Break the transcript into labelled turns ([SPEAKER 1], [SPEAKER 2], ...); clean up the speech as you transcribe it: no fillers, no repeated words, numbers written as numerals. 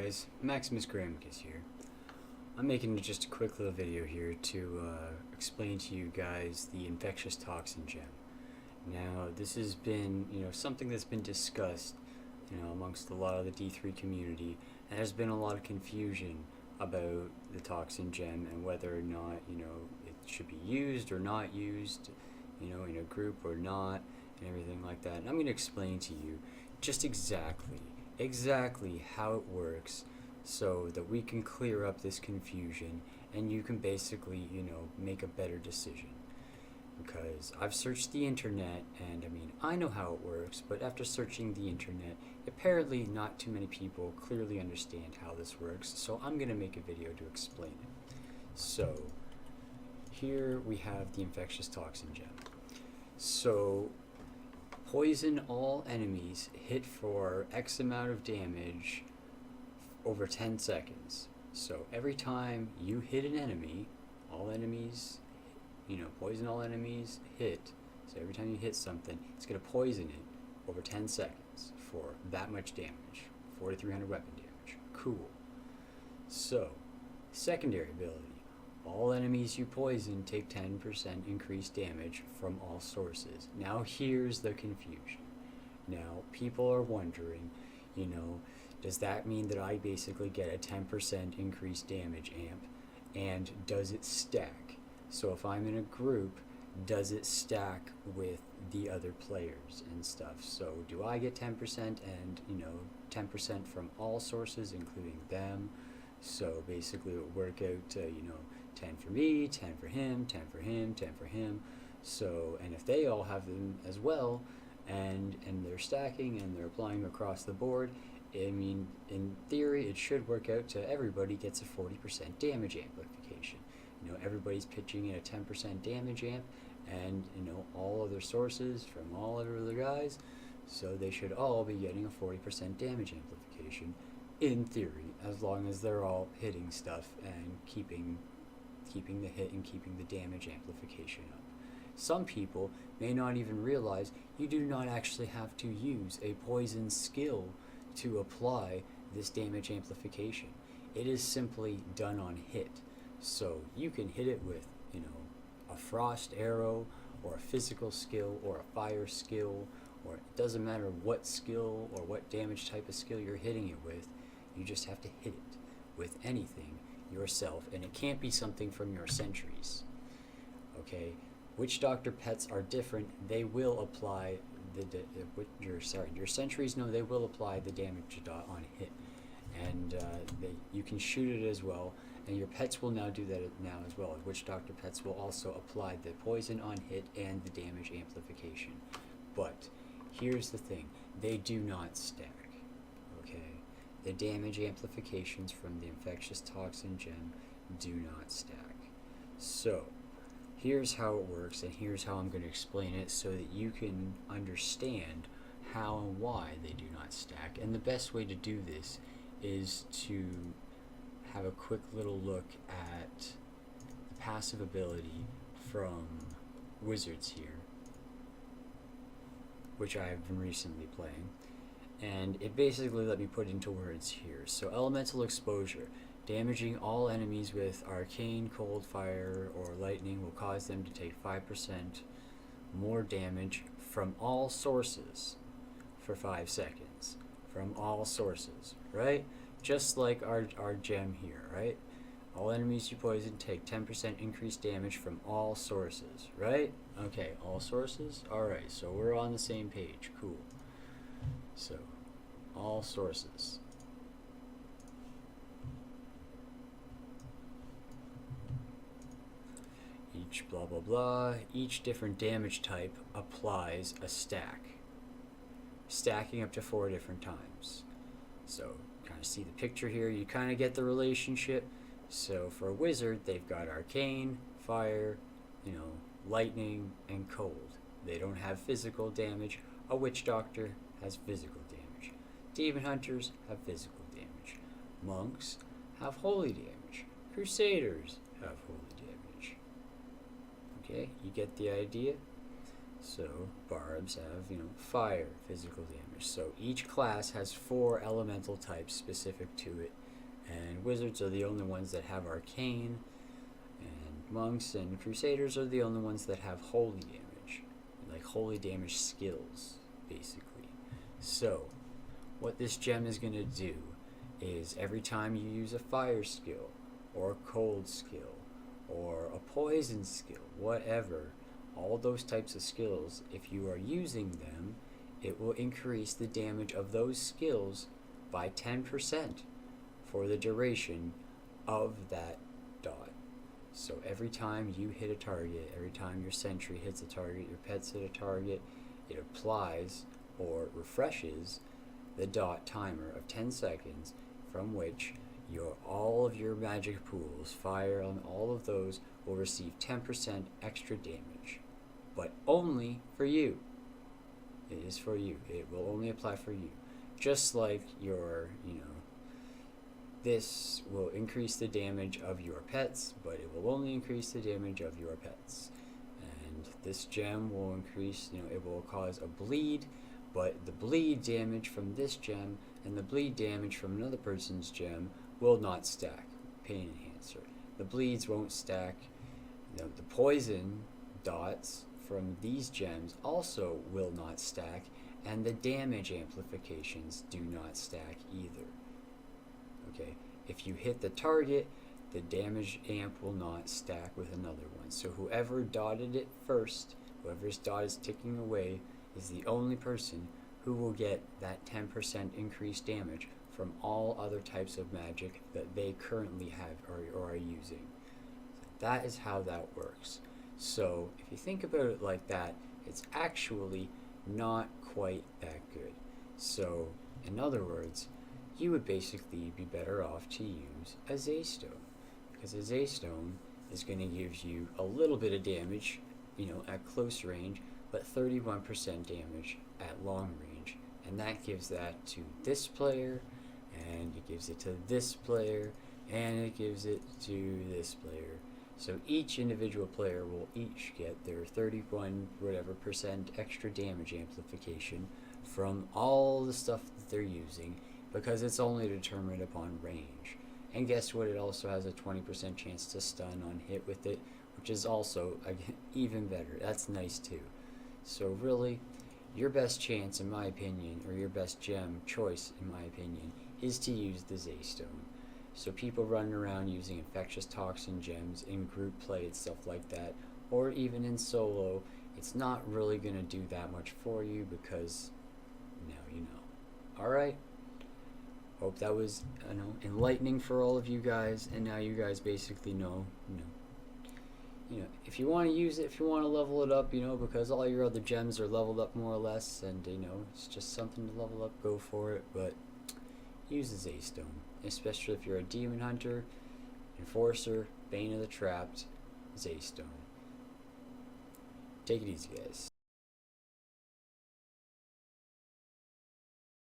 [SPEAKER 1] guys, Maximus Grahamicus here. I'm making just a quick little video here to explain to you guys the Infectious Toxin gem. Now, this has been, something that's been discussed, amongst a lot of the D3 community, and there's been a lot of confusion about the Toxin gem and whether or not, it should be used or not used, in a group or not, and everything like that. And I'm going to explain to you just exactly how it works so that we can clear up this confusion and you can basically, make a better decision. Because I've searched the internet and I know how it works, but after searching the internet, apparently not too many people clearly understand how this works, so I'm going to make a video to explain it. So here we have the Infectious Toxin gem. So poison all enemies hit for X amount of damage over 10 seconds. So every time you hit an enemy, all enemies, poison all enemies hit. So every time you hit something, it's going to poison it over 10 seconds for that much damage. 4,300 weapon damage. Cool. So, secondary ability. All enemies you poison take 10% increased damage from all sources. Now here's the confusion. Now people are wondering, does that mean that I basically get a 10% increased damage amp? And does it stack? So if I'm in a group, does it stack with the other players and stuff? So do I get 10% and 10% from all sources including them? So basically it would work out to 10 for me, 10 for him, 10 for him, 10 for him. So, and if they all have them as well, and they're stacking and they're applying across the board, in theory, it should work out to everybody gets a 40% damage amplification. Everybody's pitching in a 10% damage amp, and all other sources from all other guys, so they should all be getting a 40% damage amplification, in theory, as long as they're all hitting stuff and keeping the hit and keeping the damage amplification up. Some people may not even realize you do not actually have to use a poison skill to apply this damage amplification. It is simply done on hit. So you can hit it with, a frost arrow or a physical skill or a fire skill, or it doesn't matter what skill or what damage type of skill you're hitting it with. You just have to hit it with anything yourself, and it can't be something from your sentries. Okay, Witch Doctor pets are different. They will apply your sentries. No, they will apply the damage on hit, and you can shoot it as well. And your pets will now do that now as well. Witch Doctor pets will also apply the poison on hit and the damage amplification. But here's the thing: they do not stack. Okay. The damage amplifications from the Infectious Toxin gem do not stack. So, here's how it works, and here's how I'm going to explain it so that you can understand how and why they do not stack. And the best way to do this is to have a quick little look at the passive ability from Wizards here, which I've been recently playing. And it basically let me put into words here. So elemental exposure. Damaging all enemies with arcane, cold, fire, or lightning will cause them to take 5% more damage from all sources for 5 seconds. From all sources, right? Just like our gem here, right? All enemies you poison take 10% increased damage from all sources, right? Okay, all sources? Alright, so we're on the same page. Cool. So, all sources. Each blah blah blah, each different damage type applies a stack. Stacking up to 4 different times. So, kind of see the picture here, you kind of get the relationship. So, for a wizard, they've got arcane, fire, lightning, and cold. They don't have physical damage. A witch doctor has physical damage. Demon hunters have physical damage. Monks have holy damage. Crusaders have holy damage. Okay, you get the idea? So barbs have, fire, physical damage. So each class has 4 elemental types specific to it, and wizards are the only ones that have arcane, and monks and crusaders are the only ones that have holy damage, like holy damage skills, basically. So what this gem is going to do is every time you use a fire skill, or a cold skill, or a poison skill, whatever, all those types of skills, if you are using them, it will increase the damage of those skills by 10% for the duration of that dot. So every time you hit a target, every time your sentry hits a target, your pets hit a target, it applies or refreshes the dot timer of 10 seconds, from which all of your magic pools, fire, and all of those will receive 10% extra damage. But only for you. It is for you. It will only apply for you. Just like this will increase the damage of your pets, but it will only increase the damage of your pets. And this gem will increase, it will cause a bleed, but the bleed damage from this gem and the bleed damage from another person's gem will not stack. Pain enhancer. The bleeds won't stack. The poison dots from these gems also will not stack, and the damage amplifications do not stack either. Okay, if you hit the target, the damage amp will not stack with another one. So whoever dotted it first, whoever's dot is ticking away, is the only person who will get that 10% increased damage from all other types of magic that they currently have or are using. That is how that works. So if you think about it like that, it's actually not quite that good. So in other words, you would basically be better off to use a Zaystone, because a Zaystone is going to give you a little bit of damage, at close range, but 31% damage at long range, and that gives that to this player, and it gives it to this player, and it gives it to this player. So each individual player will each get their 31% extra damage amplification from all the stuff that they're using, because it's only determined upon range. And guess what? It also has a 20% chance to stun on hit with it, which is also even better. That's nice too. So really, your best chance, in my opinion, or your best gem choice, in my opinion, is to use the Zaystone. So people running around using Infectious Toxin gems in group play and stuff like that, or even in solo, it's not really going to do that much for you, because now you know. Alright? Hope that was enlightening for all of you guys, and now you guys basically know, if you want to use it, if you want to level it up, because all your other gems are leveled up more or less, and it's just something to level up, go for it. But use the Zaystone, especially if you're a Demon Hunter, Enforcer, Bane of the Trapped, Zaystone. Take it easy, guys.